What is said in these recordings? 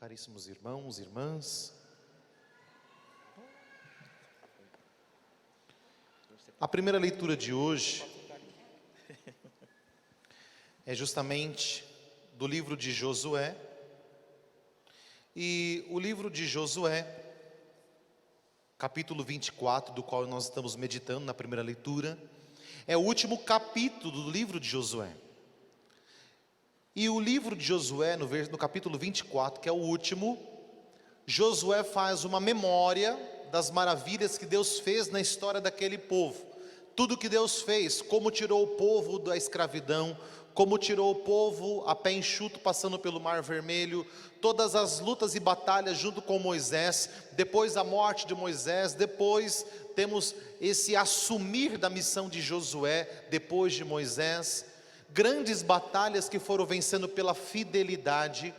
Caríssimos irmãos, irmãs, a primeira leitura de hoje é justamente do livro de Josué. E o livro de Josué, capítulo 24, do qual nós estamos meditando na primeira leitura, é o último capítulo do livro de Josué. E o livro de Josué, no capítulo 24, que é o último, Josué faz uma memória das maravilhas que Deus fez na história daquele povo. Tudo que Deus fez, como tirou o povo da escravidão, como tirou o povo a pé enxuto passando pelo Mar Vermelho, todas as lutas e batalhas junto com Moisés, depois a morte de Moisés, depois temos esse assumir da missão de Josué, depois de Moisés, grandes batalhas que foram vencendo pela fidelidade,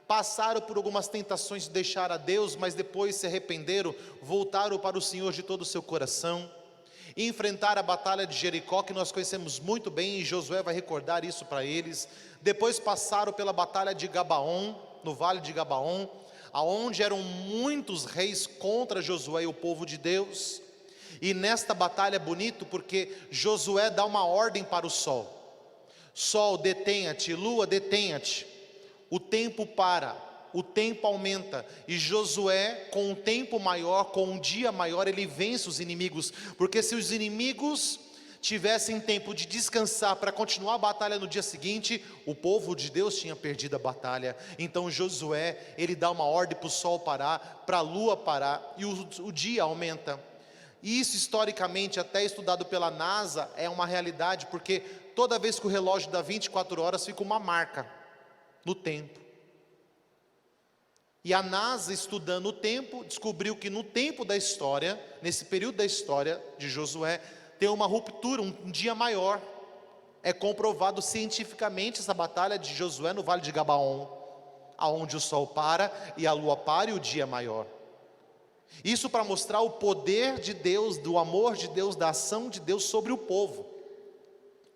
passaram por algumas tentações de deixar a Deus, mas depois se arrependeram, voltaram para o Senhor de todo o seu coração, enfrentaram a batalha de Jericó, que nós conhecemos muito bem, e Josué vai recordar isso para eles. Depois passaram pela batalha de Gabaon, no vale de Gabaon, aonde eram muitos reis contra Josué e o povo de Deus. E nesta batalha é bonito porque Josué dá uma ordem para o sol: sol, detenha-te, lua, detenha-te. O tempo para, o tempo aumenta, e Josué, com um tempo maior, com um dia maior, ele vence os inimigos, porque se os inimigos tivessem tempo de descansar para continuar a batalha no dia seguinte, o povo de Deus tinha perdido a batalha. Então Josué, ele dá uma ordem para o sol parar, para a lua parar, e o dia aumenta. E isso historicamente, até estudado pela NASA, é uma realidade, porque toda vez que o relógio dá 24 horas, fica uma marca no tempo. E a NASA, estudando o tempo, descobriu que no tempo da história, nesse período da história de Josué, tem uma ruptura, um dia maior. É comprovado cientificamente essa batalha de Josué no vale de Gabaon, aonde o sol para e a lua para e o dia é maior. Isso para mostrar o poder de Deus, do amor de Deus, da ação de Deus sobre o povo.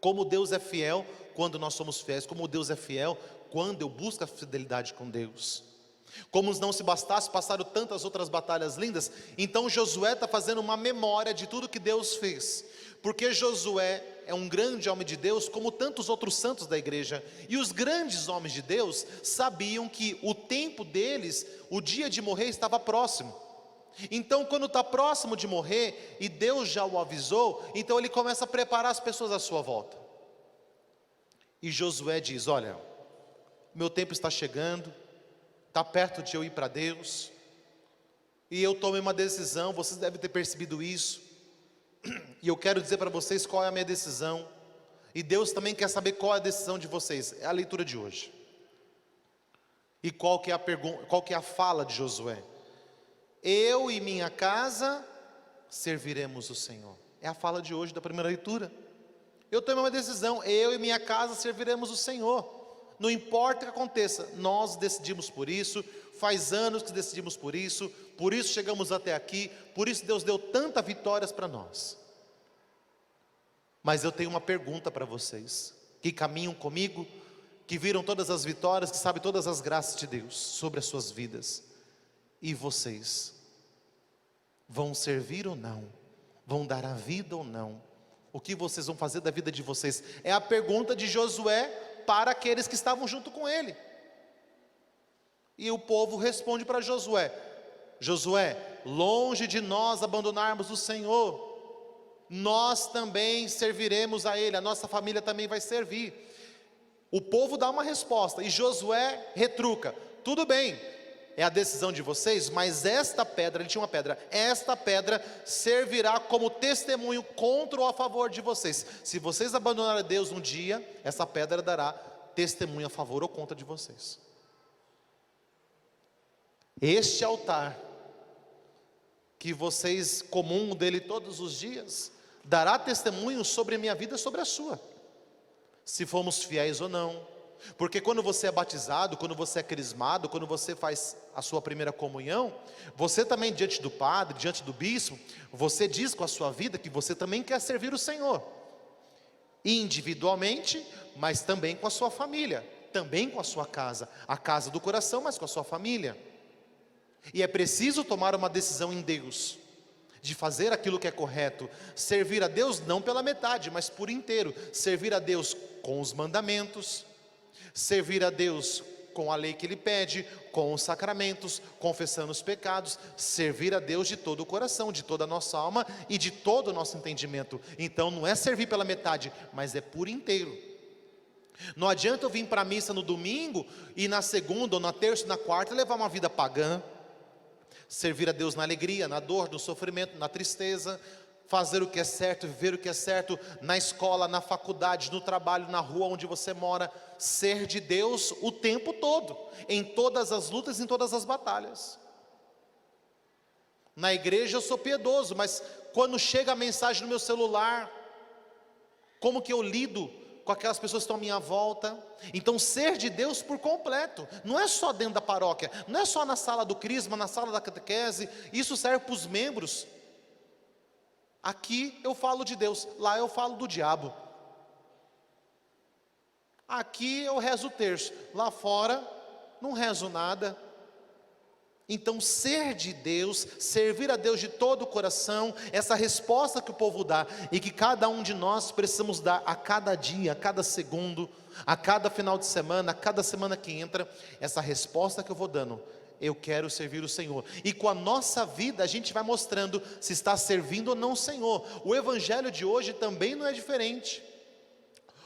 Como Deus é fiel quando nós somos fiéis, como Deus é fiel quando eu busco a fidelidade com Deus. Como não se bastasse, passaram tantas outras batalhas lindas, então Josué está fazendo uma memória de tudo que Deus fez, porque Josué é um grande homem de Deus, como tantos outros santos da igreja, e os grandes homens de Deus sabiam que o tempo deles, o dia de morrer estava próximo. Então quando está próximo de morrer, e Deus já o avisou, então ele começa a preparar as pessoas à sua volta. E Josué diz: olha, meu tempo está chegando, está perto de eu ir para Deus, e eu tomei uma decisão, vocês devem ter percebido isso, e eu quero dizer para vocês qual é a minha decisão, e Deus também quer saber qual é a decisão de vocês. É a leitura de hoje. E qual que é a pergunta, qual que é a fala de Josué? Eu e minha casa serviremos o Senhor. É a fala de hoje da primeira leitura. Eu tomei uma decisão, eu e minha casa serviremos o Senhor. Não importa o que aconteça, nós decidimos por isso, faz anos que decidimos por isso chegamos até aqui, por isso Deus deu tantas vitórias para nós. Mas eu tenho uma pergunta para vocês, que caminham comigo, que viram todas as vitórias, que sabem todas as graças de Deus sobre as suas vidas. E vocês, vão servir ou não? Vão dar a vida ou não? O que vocês vão fazer da vida de vocês? É a pergunta de Josué para aqueles que estavam junto com ele. E o povo responde para Josué: Josué, longe de nós abandonarmos o Senhor, nós também serviremos a Ele, a nossa família também vai servir. O povo dá uma resposta, e Josué retruca: tudo bem, é a decisão de vocês, mas esta pedra, ele tinha uma pedra, esta pedra servirá como testemunho contra ou a favor de vocês. Se vocês abandonarem Deus um dia, essa pedra dará testemunho a favor ou contra de vocês. Este altar, que vocês comungam dele todos os dias, dará testemunho sobre a minha vida e sobre a sua, se fomos fiéis ou não. Porque quando você é batizado, quando você é crismado, quando você faz a sua primeira comunhão, você também diante do padre, diante do bispo, você diz com a sua vida que você também quer servir o Senhor, individualmente, mas também com a sua família. também com a sua casa, a casa do coração, mas com a sua família. E é preciso tomar uma decisão em Deus, de fazer aquilo que é correto, servir a Deus não pela metade, mas por inteiro, servir a Deus com os mandamentos, servir a Deus com a lei que Ele pede, com os sacramentos, confessando os pecados, servir a Deus de todo o coração, de toda a nossa alma e de todo o nosso entendimento. Então não é servir pela metade, mas é por inteiro. Não adianta eu vir para a missa no domingo e na segunda ou na terça ou na quarta levar uma vida pagã. Servir a Deus na alegria, na dor, no sofrimento, na tristeza, fazer o que é certo, viver o que é certo, na escola, na faculdade, no trabalho, na rua onde você mora, ser de Deus o tempo todo, em todas as lutas, em todas as batalhas. Na igreja eu sou piedoso, mas quando chega a mensagem no meu celular, como que eu lido com aquelas pessoas que estão à minha volta? Então ser de Deus por completo, não é só dentro da paróquia, não é só na sala do crisma, na sala da catequese, isso serve para os membros. Aqui eu falo de Deus, lá eu falo do diabo. Aqui eu rezo o terço, lá fora não rezo nada. Então ser de Deus, servir a Deus de todo o coração, essa resposta que o povo dá e que cada um de nós precisamos dar a cada dia, a cada segundo, a cada final de semana, a cada semana que entra, essa resposta que eu vou dando: eu quero servir o Senhor. E com a nossa vida a gente vai mostrando se está servindo ou não o Senhor. O evangelho de hoje também não é diferente.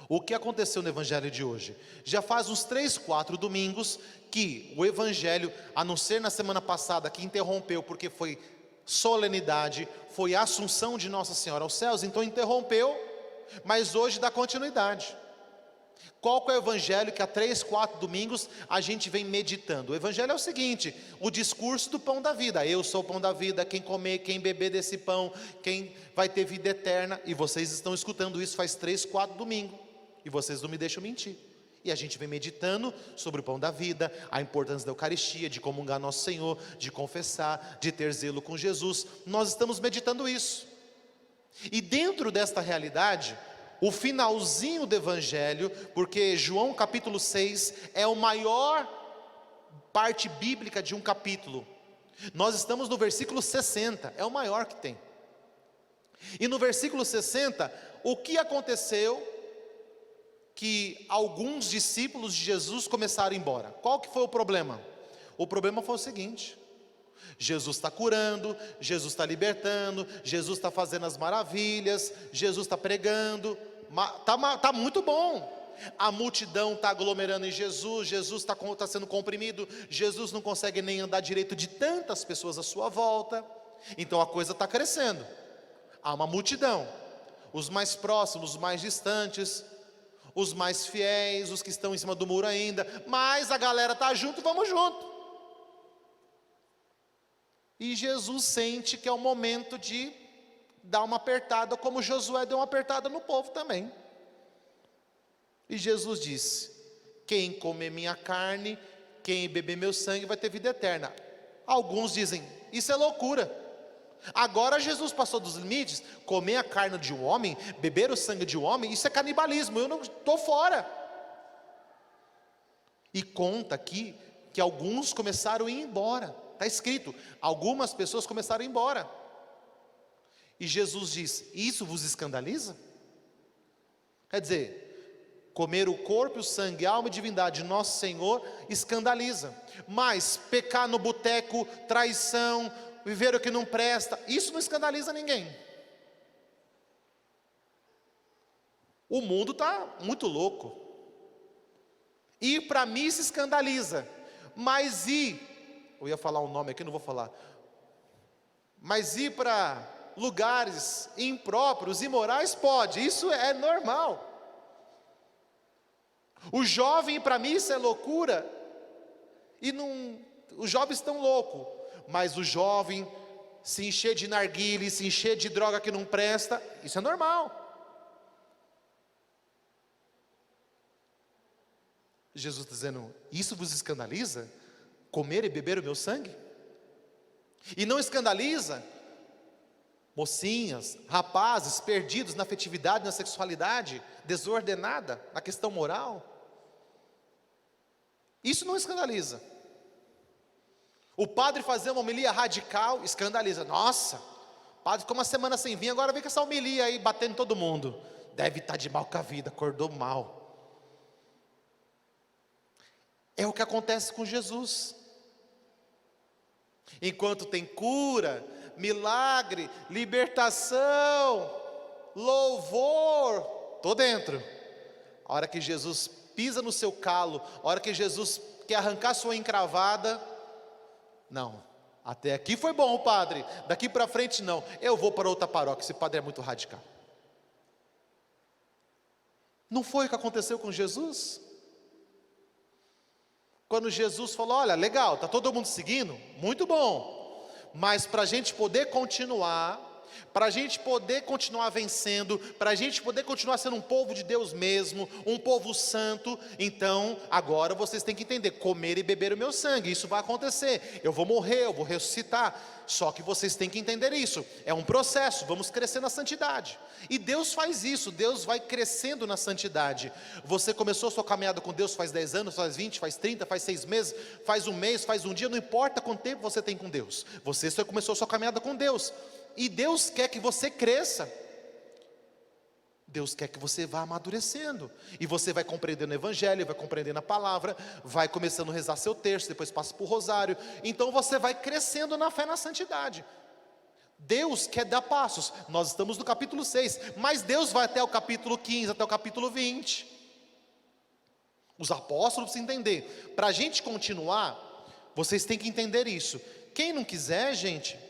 O que aconteceu no evangelho de hoje? Já faz uns 3, 4 domingos que o evangelho, a não ser na semana passada que interrompeu porque foi solenidade, foi a assunção de Nossa Senhora aos céus, então interrompeu, mas hoje dá continuidade. Qual que é o evangelho que há 3, 4 domingos a gente vem meditando? O evangelho é o seguinte: o discurso do pão da vida. Eu sou o pão da vida, quem comer, quem beber desse pão, quem vai ter vida eterna. E vocês estão escutando isso faz 3, 4 domingos, e vocês não me deixam mentir. E a gente vem meditando sobre o pão da vida, a importância da Eucaristia, de comungar nosso Senhor, de confessar, de ter zelo com Jesus. Nós estamos meditando isso. E dentro desta realidade, o finalzinho do evangelho, porque João capítulo 6 é a maior parte bíblica de um capítulo. Nós estamos no versículo 60, é o maior que tem. E no versículo 60, o que aconteceu? Que alguns discípulos de Jesus começaram a ir embora. Qual que foi o problema? O problema foi o seguinte: Jesus está curando, Jesus está libertando, Jesus está fazendo as maravilhas, Jesus está pregando, está muito bom. A multidão está aglomerando em Jesus, Jesus está sendo comprimido, Jesus não consegue nem andar direito de tantas pessoas à sua volta. Então a coisa está crescendo. Há uma multidão, os mais próximos, os mais distantes, os mais fiéis, os que estão em cima do muro ainda, mas a galera está junto, vamos junto. E Jesus sente que é o momento de dar uma apertada, como Josué deu uma apertada no povo também. E Jesus disse: quem comer minha carne, quem beber meu sangue vai ter vida eterna. Alguns dizem: isso é loucura. Agora Jesus passou dos limites. Comer a carne de um homem, beber o sangue de um homem, isso é canibalismo, eu não estou fora. E conta aqui que alguns começaram a ir embora. Está escrito, algumas pessoas começaram a ir embora. E Jesus diz: isso vos escandaliza? Quer dizer, comer o corpo, o sangue, a alma e divindade de nosso Senhor escandaliza. Mas pecar no boteco, traição, viver o que não presta, isso não escandaliza ninguém. O mundo está muito louco. Ir para a missa escandaliza, mas eu ia falar um nome aqui, não vou falar, mas ir para lugares impróprios, imorais, pode, isso é normal. O jovem ir para a missa é loucura, e não, os jovens estão loucos. Mas o jovem se encher de narguile, se encher de droga que não presta, isso é normal. Jesus está dizendo: isso vos escandaliza? Comer e beber o meu sangue? E não escandaliza mocinhas, rapazes perdidos na afetividade, na sexualidade desordenada, na questão moral? Isso não escandaliza. O padre fazer uma homilia radical escandaliza. Nossa, o padre ficou uma semana sem vir, agora vem com essa homilia aí batendo em todo mundo. Deve estar de mal com a vida, acordou mal. É o que acontece com Jesus. Enquanto tem cura, milagre, libertação, louvor, estou dentro. A hora que Jesus pisa no seu calo, a hora que Jesus quer arrancar sua encravada, não, até aqui foi bom, padre, daqui para frente não, eu vou para outra paróquia, esse padre é muito radical. Não foi o que aconteceu com Jesus? Quando Jesus falou, olha, legal, está todo mundo seguindo? Muito bom, mas para a gente poder continuar, para a gente poder continuar vencendo, para a gente poder continuar sendo um povo de Deus mesmo, um povo santo, então agora vocês têm que entender, comer e beber o meu sangue, isso vai acontecer, eu vou morrer, eu vou ressuscitar, só que vocês têm que entender isso, é um processo, vamos crescer na santidade, e Deus faz isso, Deus vai crescendo na santidade. Você começou a sua caminhada com Deus faz 10 anos, faz 20, faz 30, faz 6 meses, faz um mês, faz um dia, não importa quanto tempo você tem com Deus, você só começou a sua caminhada com Deus, e Deus quer que você cresça, Deus quer que você vá amadurecendo, e você vai compreendendo o Evangelho, vai compreendendo a palavra, vai começando a rezar seu terço, depois passa para o rosário, então você vai crescendo na fé, na santidade. Deus quer dar passos, nós estamos no capítulo 6, mas Deus vai até o capítulo 15, até o capítulo 20, os apóstolos precisam entender, para a gente continuar, vocês têm que entender isso, quem não quiser, gente,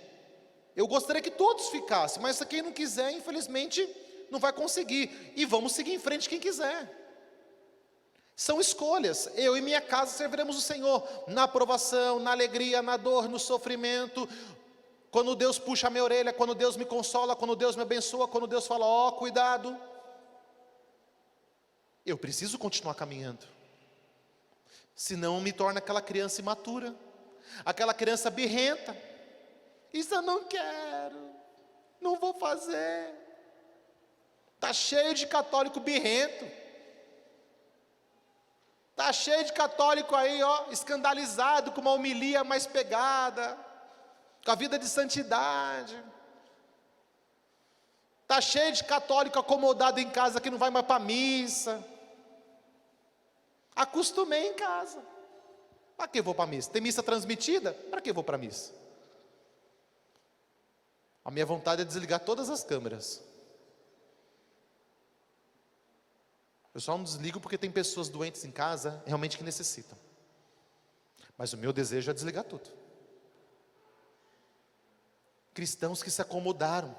eu gostaria que todos ficassem, mas quem não quiser, infelizmente, não vai conseguir, e vamos seguir em frente quem quiser, são escolhas, eu e minha casa serviremos o Senhor, na aprovação, na alegria, na dor, no sofrimento, quando Deus puxa a minha orelha, quando Deus me consola, quando Deus me abençoa, quando Deus fala, ó, cuidado, eu preciso continuar caminhando, senão me torna aquela criança imatura, aquela criança birrenta, isso eu não quero, não vou fazer, está cheio de católico birrento, está cheio de católico aí, ó, escandalizado com uma homilia mais pegada, com a vida de santidade, está cheio de católico acomodado em casa que não vai mais para a missa, acostumei em casa, para que eu vou para a missa? Tem missa transmitida? Para que eu vou para a missa? A minha vontade é desligar todas as câmeras. Eu só não desligo porque tem pessoas doentes em casa, realmente que necessitam. Mas o meu desejo é desligar tudo. Cristãos que se acomodaram.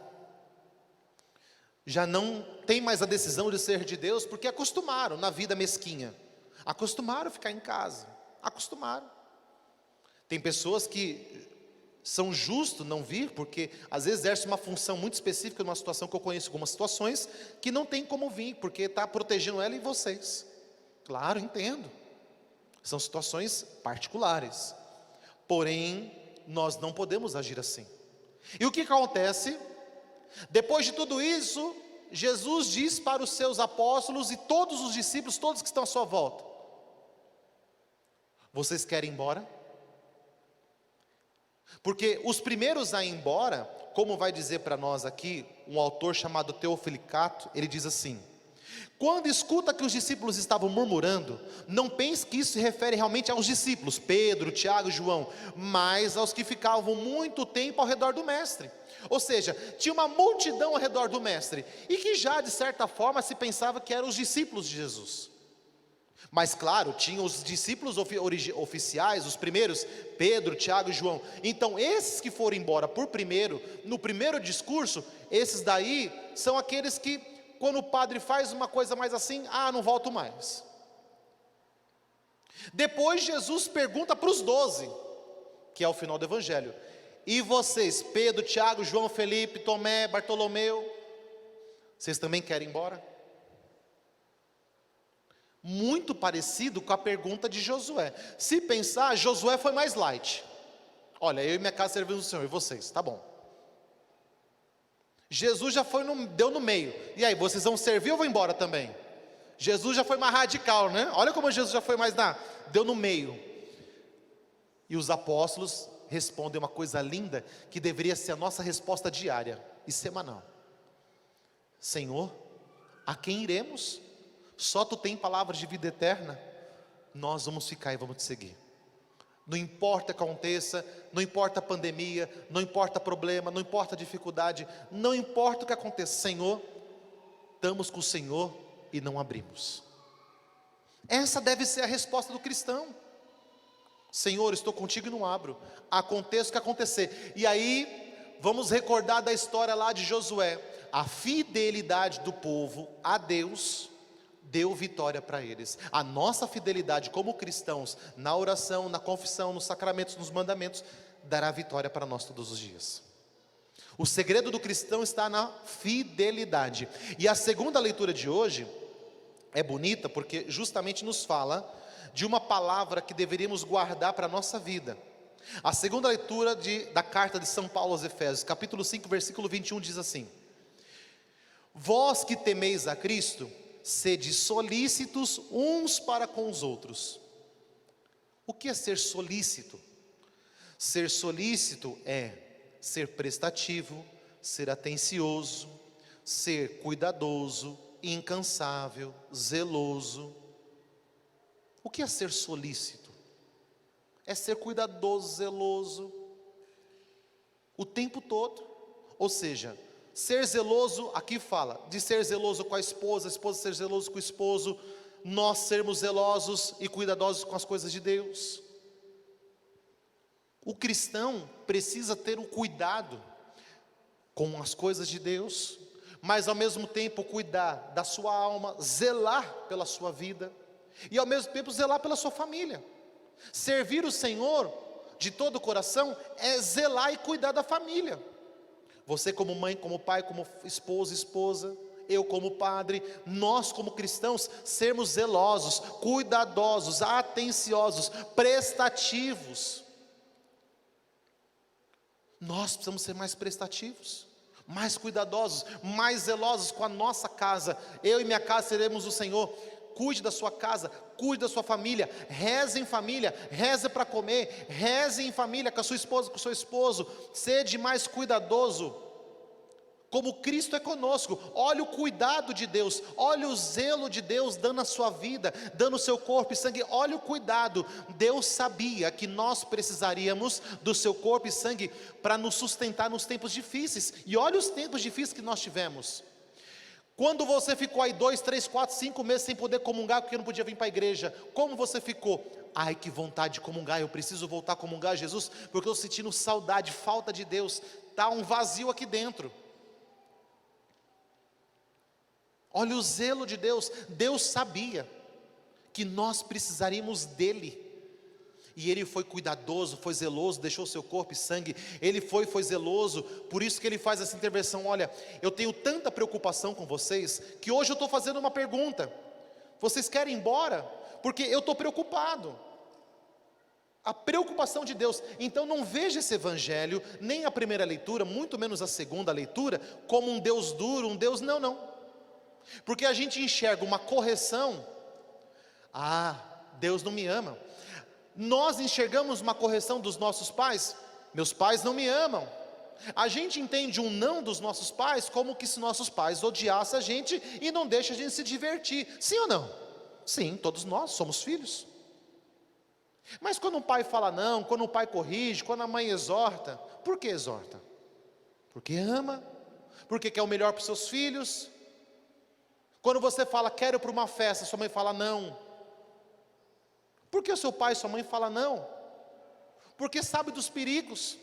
Já não tem mais a decisão de ser de Deus, porque acostumaram na vida mesquinha. Acostumaram a ficar em casa. Acostumaram. Tem pessoas que são justos não vir, porque às vezes exerce uma função muito específica numa situação que eu conheço, algumas situações, que não tem como vir, porque está protegendo ela e vocês. Claro, entendo. São situações particulares. Porém, nós não podemos agir assim. E o que acontece? Depois de tudo isso, Jesus diz para os seus apóstolos e todos os discípulos, todos que estão à sua volta: vocês querem ir embora? Porque os primeiros a ir embora, como vai dizer para nós aqui um autor chamado Teofilicato, ele diz assim: quando escuta que os discípulos estavam murmurando, não pense que isso se refere realmente aos discípulos, Pedro, Tiago e João, mas aos que ficavam muito tempo ao redor do mestre. Ou seja, tinha uma multidão ao redor do mestre, e que já de certa forma se pensava que eram os discípulos de Jesus. Mas claro, tinha os discípulos oficiais, os primeiros, Pedro, Tiago e João. Então esses que foram embora por primeiro, no primeiro discurso, esses daí são aqueles que, quando o padre faz uma coisa mais assim, não volto mais. Depois Jesus pergunta para os 12, que é o final do Evangelho: e vocês, Pedro, Tiago, João, Felipe, Tomé, Bartolomeu, vocês também querem ir embora? Muito parecido com a pergunta de Josué. Se pensar, Josué foi mais light. Olha, eu e minha casa servimos o Senhor, e vocês, tá bom. Jesus já foi deu no meio. E aí, vocês vão servir ou vão embora também? Jesus já foi mais radical, né? Olha como Jesus já foi mais deu no meio. E os apóstolos respondem uma coisa linda, que deveria ser a nossa resposta diária e semanal. Senhor, a quem iremos? Só tu tem palavras de vida eterna. Nós vamos ficar e vamos te seguir. Não importa o que aconteça, não importa a pandemia, não importa problema, não importa a dificuldade, não importa o que aconteça, Senhor, estamos com o Senhor e não abrimos. Essa deve ser a resposta do cristão. Senhor, estou contigo e não abro, aconteça o que acontecer. E aí, vamos recordar da história lá de Josué. A fidelidade do povo a Deus deu vitória para eles. A nossa fidelidade como cristãos, na oração, na confissão, nos sacramentos, nos mandamentos, dará vitória para nós todos os dias. O segredo do cristão está na fidelidade. E a segunda leitura de hoje é bonita, porque justamente nos fala de uma palavra que deveríamos guardar para a nossa vida. A segunda leitura da carta de São Paulo aos Efésios, capítulo 5, versículo 21, diz assim: vós que temeis a Cristo, sede solícitos uns para com os outros. O que é ser solícito? Ser solícito é ser prestativo, ser atencioso, ser cuidadoso, incansável, zeloso. O que é ser solícito? É ser cuidadoso, zeloso, o tempo todo. Ou seja, ser zeloso, aqui fala de ser zeloso com a esposa ser zeloso com o esposo, nós sermos zelosos e cuidadosos com as coisas de Deus. O cristão precisa ter o cuidado com as coisas de Deus, mas ao mesmo tempo cuidar da sua alma, zelar pela sua vida, e ao mesmo tempo zelar pela sua família. Servir o Senhor de todo o coração é zelar e cuidar da família. Você como mãe, como pai, como esposa, eu como padre, nós como cristãos, sermos zelosos, cuidadosos, atenciosos, prestativos. Nós precisamos ser mais prestativos, mais cuidadosos, mais zelosos com a nossa casa. Eu e minha casa seremos o Senhor. Cuide da sua casa, cuide da sua família, reze em família, reze para comer, reze em família com a sua esposa, com o seu esposo, sede mais cuidadoso, como Cristo é conosco. Olha o cuidado de Deus, olha o zelo de Deus dando a sua vida, dando o seu corpo e sangue, olha o cuidado. Deus sabia que nós precisaríamos do seu corpo e sangue para nos sustentar nos tempos difíceis, e olha os tempos difíceis que nós tivemos. Quando você ficou aí 2, 3, 4, 5 meses sem poder comungar, porque não podia vir para a igreja, como você ficou? Ai, que vontade de comungar, eu preciso voltar a comungar, Jesus, porque eu estou sentindo saudade, falta de Deus, está um vazio aqui dentro. Olha o zelo de Deus. Deus sabia que nós precisaríamos dele, e ele foi cuidadoso, foi zeloso, deixou seu corpo e sangue. Ele foi zeloso, por isso que ele faz essa intervenção. Olha, eu tenho tanta preocupação com vocês, que hoje eu estou fazendo uma pergunta: vocês querem ir embora? Porque eu estou preocupado. A preocupação de Deus. Então não veja esse evangelho, nem a primeira leitura, muito menos a segunda leitura, como um Deus duro, um Deus, não. Porque a gente enxerga uma correção. Deus não me ama. Nós enxergamos uma correção dos nossos pais: meus pais não me amam. A gente entende um não dos nossos pais como que se nossos pais odiassem a gente e não deixam a gente se divertir. Sim ou não? Sim, todos nós somos filhos. Mas quando um pai fala não, quando um pai corrige, quando a mãe exorta, por que exorta? Porque ama, porque quer o melhor para os seus filhos. Quando você fala quero ir para uma festa, sua mãe fala não. Por que o seu pai e sua mãe falam não? Porque sabe dos perigos.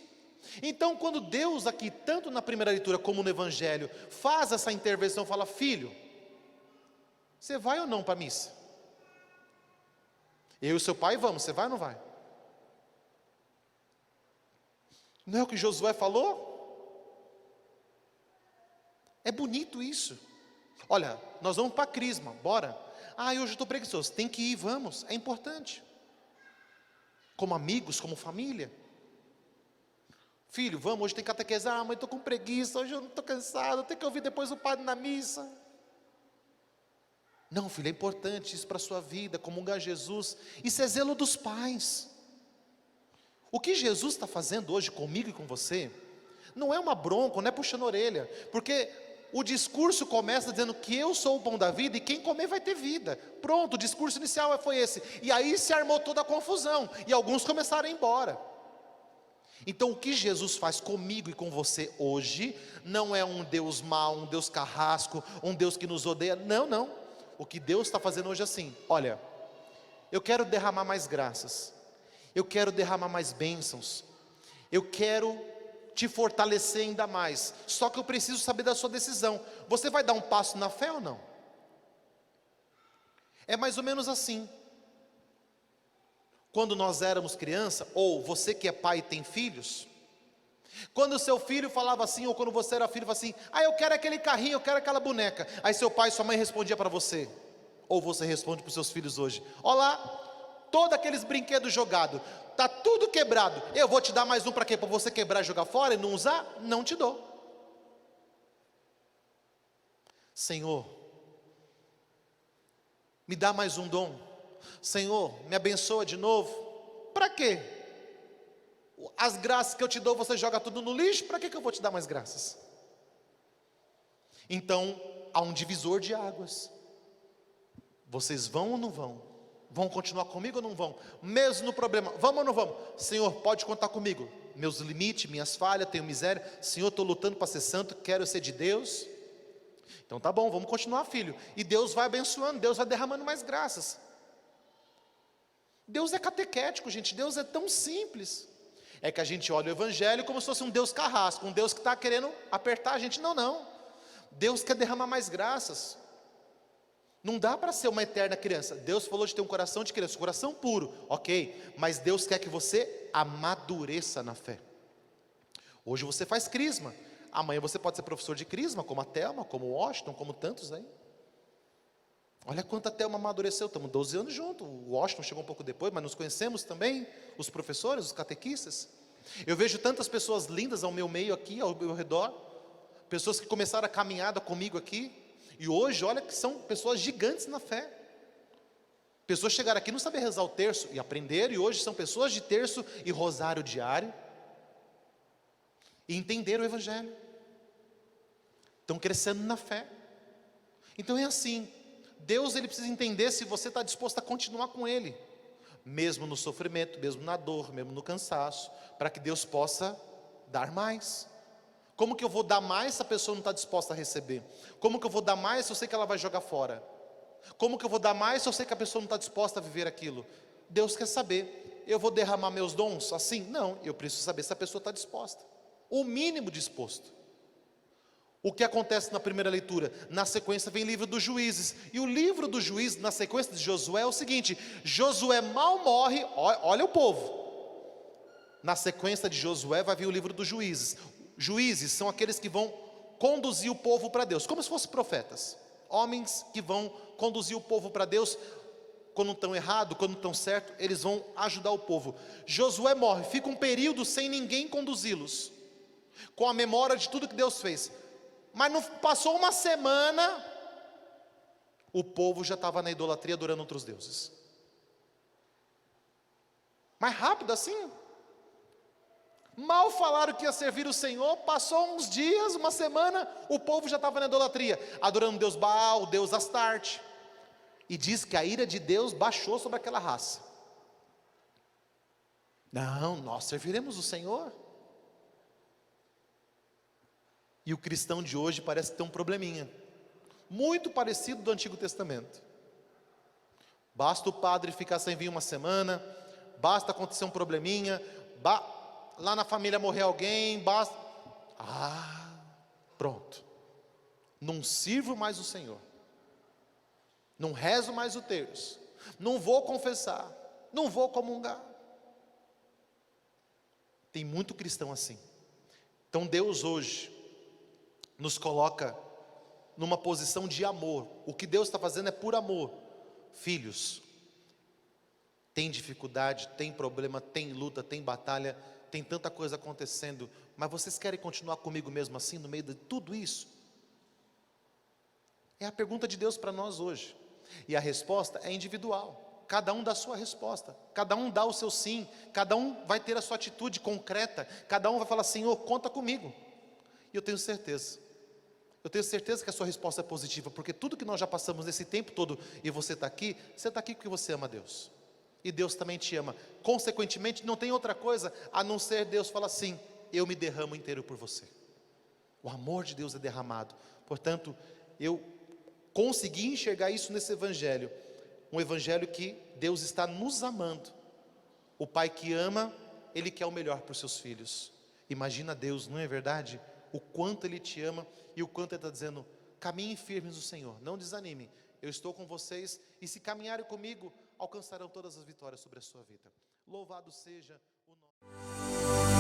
Então quando Deus aqui, tanto na primeira leitura como no evangelho, faz essa intervenção, fala: filho, você vai ou não para a missa? Eu e seu pai vamos, você vai ou não vai? Não é o que Josué falou? É bonito isso. Olha, nós vamos para a crisma, bora. Hoje eu estou preguiçoso. Tem que ir, vamos, é importante. Como amigos, como família. Filho, vamos, hoje tem catequese. Mãe, estou com preguiça, hoje eu não estou cansado, tenho que ouvir depois o padre na missa. Não, filho, é importante isso para a sua vida, comungar Jesus. Isso é zelo dos pais. O que Jesus está fazendo hoje comigo e com você, não é uma bronca, não é puxando a orelha, porque o discurso começa dizendo que eu sou o pão da vida e quem comer vai ter vida. Pronto, o discurso inicial foi esse. E aí se armou toda a confusão, e alguns começaram a ir embora. Então o que Jesus faz comigo e com você hoje, não é um Deus mau, um Deus carrasco, um Deus que nos odeia, não, não. O que Deus está fazendo hoje é assim: olha, eu quero derramar mais graças, eu quero derramar mais bênçãos, eu quero te fortalecer ainda mais, só que eu preciso saber da sua decisão. Você vai dar um passo na fé ou não? É mais ou menos assim. Quando nós éramos criança, ou você que é pai e tem filhos, quando o seu filho falava assim, ou quando você era filho, falava assim: ah, eu quero aquele carrinho, eu quero aquela boneca. Aí seu pai e sua mãe respondia para você, ou você responde para os seus filhos hoje: olha lá, todos aqueles brinquedos jogados, está tudo quebrado, eu vou te dar mais um para quê? Para você quebrar e jogar fora e não usar? Não te dou. Senhor, me dá mais um dom. Senhor, me abençoa de novo. Para quê? As graças que eu te dou, você joga tudo no lixo, para que eu vou te dar mais graças? Então, há um divisor de águas. Vocês vão ou não vão? Vão continuar comigo ou não vão? Mesmo no problema, vamos ou não vamos? Senhor, pode contar comigo. Meus limites, minhas falhas, tenho miséria. Senhor, estou lutando para ser santo, quero ser de Deus. Então tá bom, vamos continuar, filho. E Deus vai abençoando, Deus vai derramando mais graças. Deus é catequético, gente. Deus é tão simples. É que a gente olha o evangelho como se fosse um Deus carrasco, um Deus que está querendo apertar a gente. Não, não. Deus quer derramar mais graças. Não dá para ser uma eterna criança. Deus falou de ter um coração de criança, um coração puro, ok. Mas Deus quer que você amadureça na fé. Hoje você faz crisma. Amanhã você pode ser professor de crisma, como a Thelma, como o Washington, como tantos aí. Olha quanto a Thelma amadureceu, estamos 12 anos juntos. O Washington chegou um pouco depois, mas nos conhecemos também, os professores, os catequistas. Eu vejo tantas pessoas lindas ao meu meio aqui, ao meu redor, pessoas que começaram a caminhada comigo aqui, e hoje, olha que são pessoas gigantes na fé. Pessoas chegaram aqui e não sabiam rezar o terço, e aprenderam, e hoje são pessoas de terço e rosário diário, e entenderam o evangelho, estão crescendo na fé. Então é assim, Deus ele precisa entender se você está disposto a continuar com Ele, mesmo no sofrimento, mesmo na dor, mesmo no cansaço, para que Deus possa dar mais. Como que eu vou dar mais se a pessoa não está disposta a receber? Como que eu vou dar mais se eu sei que ela vai jogar fora? Como que eu vou dar mais se eu sei que a pessoa não está disposta a viver aquilo? Deus quer saber, eu vou derramar meus dons assim? Não, eu preciso saber se a pessoa está disposta, o mínimo disposto. O que acontece na primeira leitura? Na sequência vem o livro dos Juízes. E o livro dos Juízes, na sequência de Josué, é o seguinte: Josué mal morre, olha o povo. Na sequência de Josué vai vir o livro dos Juízes. Juízes são aqueles que vão conduzir o povo para Deus, como se fossem profetas. Homens que vão conduzir o povo para Deus, quando estão errados, quando estão certos, eles vão ajudar o povo. Josué morre, fica um período sem ninguém conduzi-los, com a memória de tudo que Deus fez. Mas não passou uma semana, o povo já estava na idolatria adorando outros deuses. Mais rápido assim. Mal falaram que ia servir o Senhor, passou uns dias, uma semana, o povo já estava na idolatria, adorando o Deus Baal, o Deus Astarte. E diz que a ira de Deus baixou sobre aquela raça. Não, nós serviremos o Senhor. E o cristão de hoje parece ter um probleminha, muito parecido do Antigo Testamento. Basta o padre ficar sem vir uma semana, basta acontecer um probleminha, lá na família morrer alguém, basta... pronto. Não sirvo mais o Senhor, não rezo mais o terço, não vou confessar, não vou comungar. Tem muito cristão assim. Então Deus hoje nos coloca numa posição de amor. O que Deus está fazendo é por amor. Filhos, tem dificuldade, tem problema, tem luta, tem batalha, tem tanta coisa acontecendo, mas vocês querem continuar comigo mesmo assim, no meio de tudo isso? É a pergunta de Deus para nós hoje. E a resposta é individual. Cada um dá a sua resposta, cada um dá o seu sim, cada um vai ter a sua atitude concreta, cada um vai falar: Senhor, conta comigo. E eu tenho certeza que a sua resposta é positiva, porque tudo que nós já passamos nesse tempo todo, e você está aqui porque você ama Deus, e Deus também te ama. Consequentemente, não tem outra coisa a não ser Deus falar assim: eu me derramo inteiro por você. O amor de Deus é derramado. Portanto, eu consegui enxergar isso nesse evangelho, um evangelho que Deus está nos amando. O pai que ama, ele quer o melhor para os seus filhos. Imagina Deus, não é verdade? O quanto ele te ama e o quanto ele está dizendo: caminhem firmes no Senhor, não desanime, eu estou com vocês, e se caminharem comigo, alcançarão todas as vitórias sobre a sua vida. Louvado seja o nome.